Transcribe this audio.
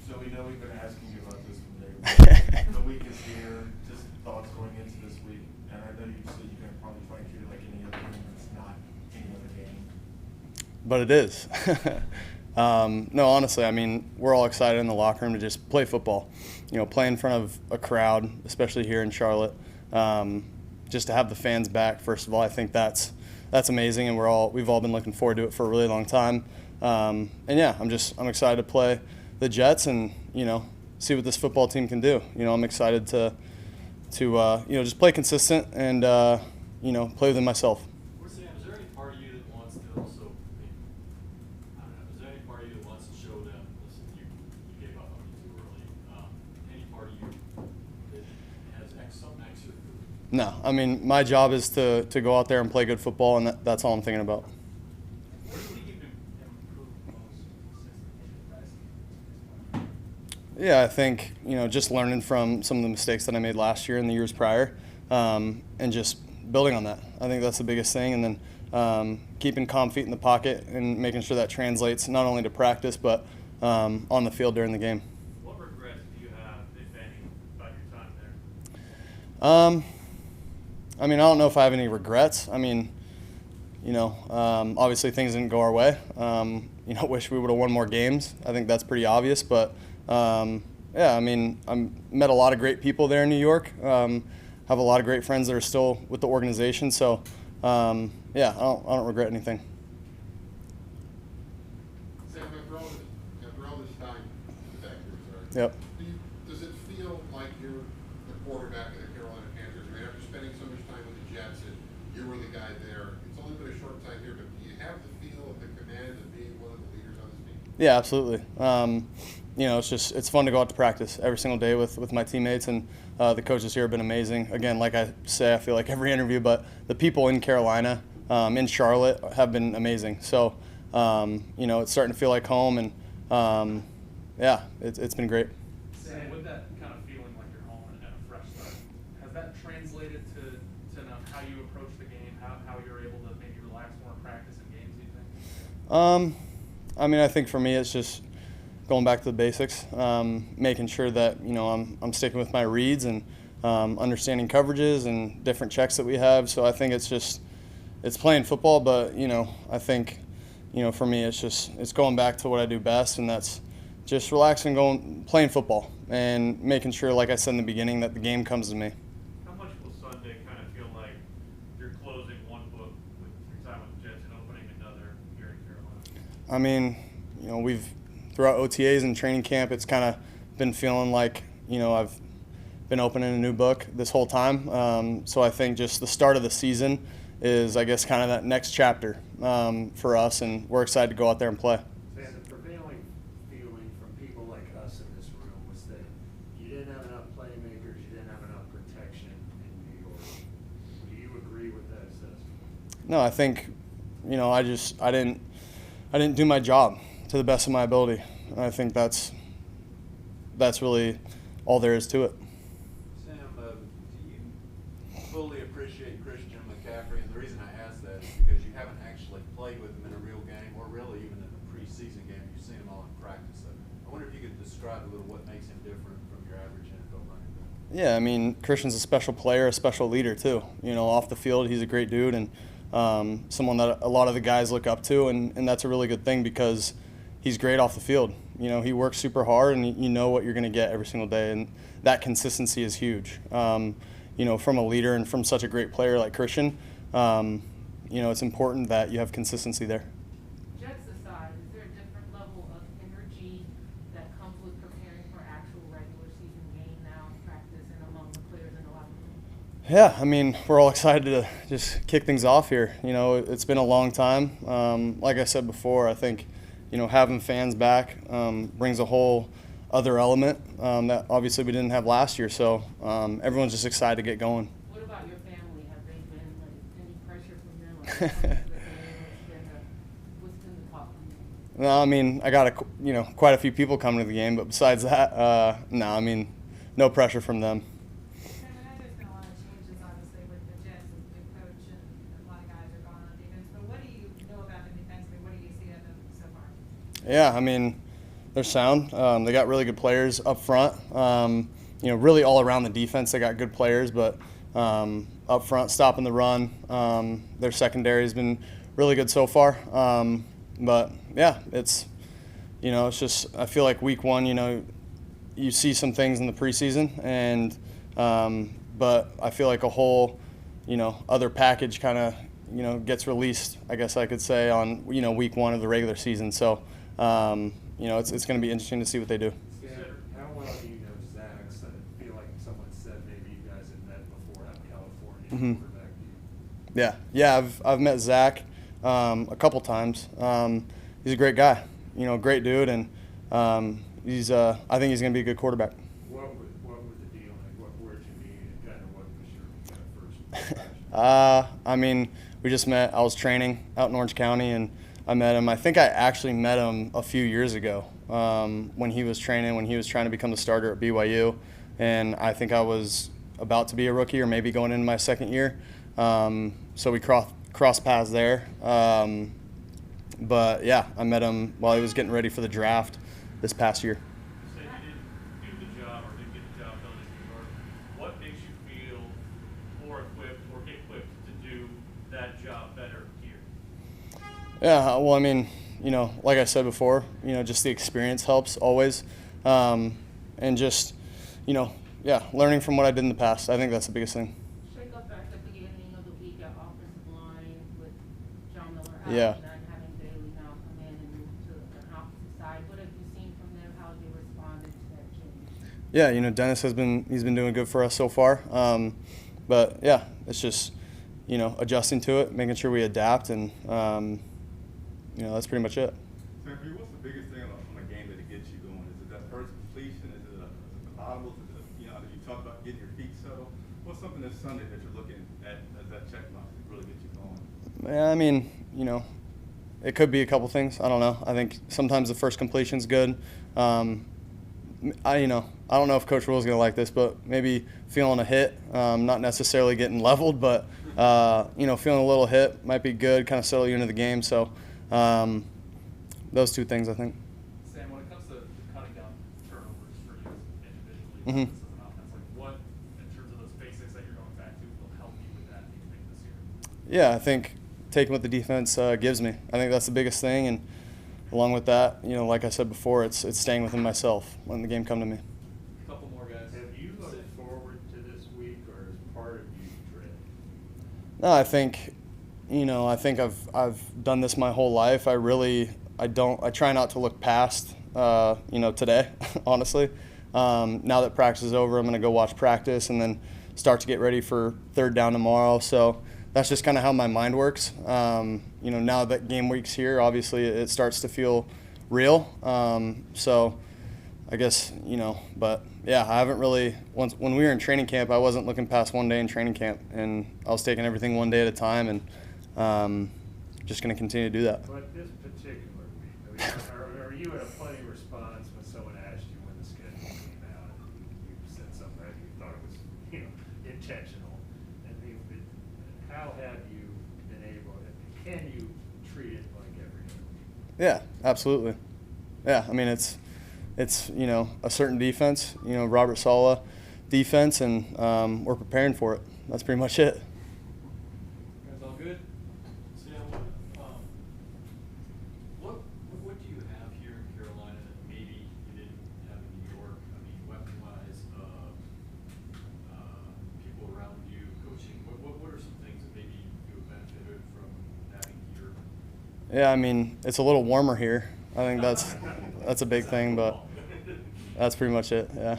So we know we've been asking you about this from day one. The week is here. Just thoughts going into this week. And I know you said you can probably try and treat it like any other game. It's not any other game. But it is. No, honestly, I mean, we're all excited in the locker room to just play football. You know, play in front of a crowd, especially here in Charlotte. Just to have the fans back, first of all, I think that's amazing, and we've all been looking forward to it for a really long time. And yeah, I'm excited to play the Jets and, you know, see what this football team can do. You know, I'm excited to you know, just play consistent and you know, play within myself. Sam, is there any part of you that wants to also, I don't know, is there any part of you that wants to show them, listen, you gave up on me too early? Any part of you that has some extra? No, I mean, my job is to go out there and play good football, and that's all I'm thinking about. Where do you think you've improved most since the last Yeah, I think, you know, just learning from some of the mistakes that I made last year and the years prior, and just building on that. I think that's the biggest thing, and then keeping calm feet in the pocket and making sure that translates not only to practice but on the field during the game. What regrets do you have, if any, about your time there? I mean, I don't know if I have any regrets. I mean, you know, obviously things didn't go our way. You know, wish we would have won more games. I think that's pretty obvious. But yeah, I mean, I met a lot of great people there in New York. Have a lot of great friends that are still with the organization. So yeah, I don't regret anything. Sam, after all this time, Yep. does it feel like you're the quarterback of the Carolina Panthers? I mean, after spending so much time with the Jets and you were the guy there, it's only been a short time here, but do you have the feel of the command of being one of the leaders on this team? Yeah, absolutely. You know, it's fun to go out to practice every single day with my teammates, and the coaches here have been amazing. Again, like I say, I feel like every interview, but the people in Carolina, in Charlotte, have been amazing. So, you know, it's starting to feel like home, and yeah, it's been great. Sam, with that kind of feeling like you're home and a fresh start, has that translated to how you approach the game, how you're able to maybe relax more in practice and games, do you think? I mean, I think for me, it's just going back to the basics, making sure that, you know, I'm sticking with my reads and understanding coverages and different checks that we have. So I think it's playing football, but, you know, I think, you know, for me, it's going back to what I do best, and that's just relaxing, playing football, and making sure, like I said in the beginning, that the game comes to me. How much will Sunday kind of feel like you're closing one book with your time with the Jets and opening another here in Carolina? I mean, you know, throughout OTAs and training camp, it's kind of been feeling like, you know, I've been opening a new book this whole time. So I think just the start of the season is, I guess, kind of that next chapter for us, and we're excited to go out there and play. Sam, the prevailing feeling from people like us in this room was that you didn't have enough playmakers, you didn't have enough protection in New York. Do you agree with that assessment? No, I think, you know, I didn't do my job to the best of my ability. And I think that's really all there is to it. Sam, do you fully appreciate Christian McCaffrey? And the reason I ask that is because you haven't actually played with him in a real game, or really even in a preseason game. You've seen him all in practice. So I wonder if you could describe a little what makes him different from your average NFL running back. Yeah, I mean, Christian's a special player, a special leader too. You know, off the field, he's a great dude, and someone that a lot of the guys look up to, and that's a really good thing because he's great off the field. You know, he works super hard, and you know what you're going to get every single day, and that consistency is huge. You know, from a leader and from such a great player like Christian, you know, it's important that you have consistency there. Jets aside, is there a different level of energy that comes with preparing for actual regular season game now in practice and among the players in the locker room? Yeah, I mean, we're all excited to just kick things off here. You know, it's been a long time. Like I said before, I think, you know, having fans back brings a whole other element that obviously we didn't have last year. So everyone's just excited to get going. What about your family? Have they been any pressure from them? What's been the talk from you? No, I mean, I got quite a few people coming to the game, but besides that, no, I mean, no pressure from them. There's been a lot of changes, obviously, with the Jets and the coach, and a lot of guys are gone on defense. But what do you know about them defensively? What do you see of them so far? Yeah, I mean, they're sound. They got really good players up front. Really all around the defense, they got good players, but up front, stopping the run, their secondary has been really good so far. But yeah, it's just, I feel like week one, you see some things in the preseason, and but I feel like a whole, other package kind of, gets released, I guess I could say, on, week one of the regular season. So, it's going to be interesting to see what they do. How well do you know Zach? I feel like someone said maybe you guys had met before out in California. Mhm. Quarterback. Yeah, I've met Zach a couple times. He's a great guy, great dude, and he's I think he's going to be a good quarterback. What was the deal like? Where'd you meet, and kind of what was your first impression? We just met. I was training out in Orange County, and I met him. I think I actually met him a few years ago when he was training, when he was trying to become the starter at BYU, and I think I was about to be a rookie or maybe going into my second year. So we crossed paths there. But yeah, I met him while he was getting ready for the draft this past year. Say you didn't do the job or didn't get the job done in New York. What makes you feel more equipped or equipped to do that job better here? Yeah, well, like I said before, just the experience helps always. And just, learning from what I did in the past. I think that's the biggest thing. Shake up at the beginning of the week at offensive line with John Miller out Yeah. and then having Bailey now come in and move to an opposite side. What have you seen from them? How have they responded to that change? Yeah, Dennis he's been doing good for us so far. But yeah, it's just, adjusting to it, making sure we adapt, and that's pretty much it. Sanford, what's the biggest thing on a game that gets you going? Is it that first completion? Is it the audibles? You talk about getting your feet settled. What's something this Sunday that you're looking at as that check box that really gets you going? Yeah, it could be a couple things. I don't know. I think sometimes the first completion's good. I don't know if Coach Will's gonna like this, but maybe feeling a hit, not necessarily getting leveled, but feeling a little hit might be good, kind of settle you into the game. So those two things, I think. Sam, when it comes to cutting down turnovers for you individually, Mhm. as an offense, like what, in terms of those basics that you're going back to, will help you with that, do you think, this year? Yeah, I think taking what the defense gives me. I think that's the biggest thing, and along with that, like I said before, it's staying within myself, letting the game come to me. A couple more guys. Have you looked forward to this week, or is part of you dread? No, I think I've done this my whole life. I try not to look past today, honestly. Now that practice is over, I'm going to go watch practice and then start to get ready for third down tomorrow. So that's just kind of how my mind works. Now that game week's here, obviously it starts to feel real. So I guess, but yeah, I haven't really, when we were in training camp, I wasn't looking past one day in training camp, and I was taking everything one day at a time, and just going to continue to do that. But this particular week, are you at a funny response when someone asked you when the schedule came out and you said something that you thought it was, intentional? And how have you been able, can you treat it like every other week? Yeah, absolutely. Yeah, it's a certain defense, Robert Saleh defense, and we're preparing for it. That's pretty much it. Guys all good? Sam, what do you have here in Carolina that maybe you didn't have in New York? Weapon-wise, people around you, coaching. What are some things that maybe you have benefited from having here? Yeah, it's a little warmer here. I think that's a big thing, but that's pretty much it. Yeah.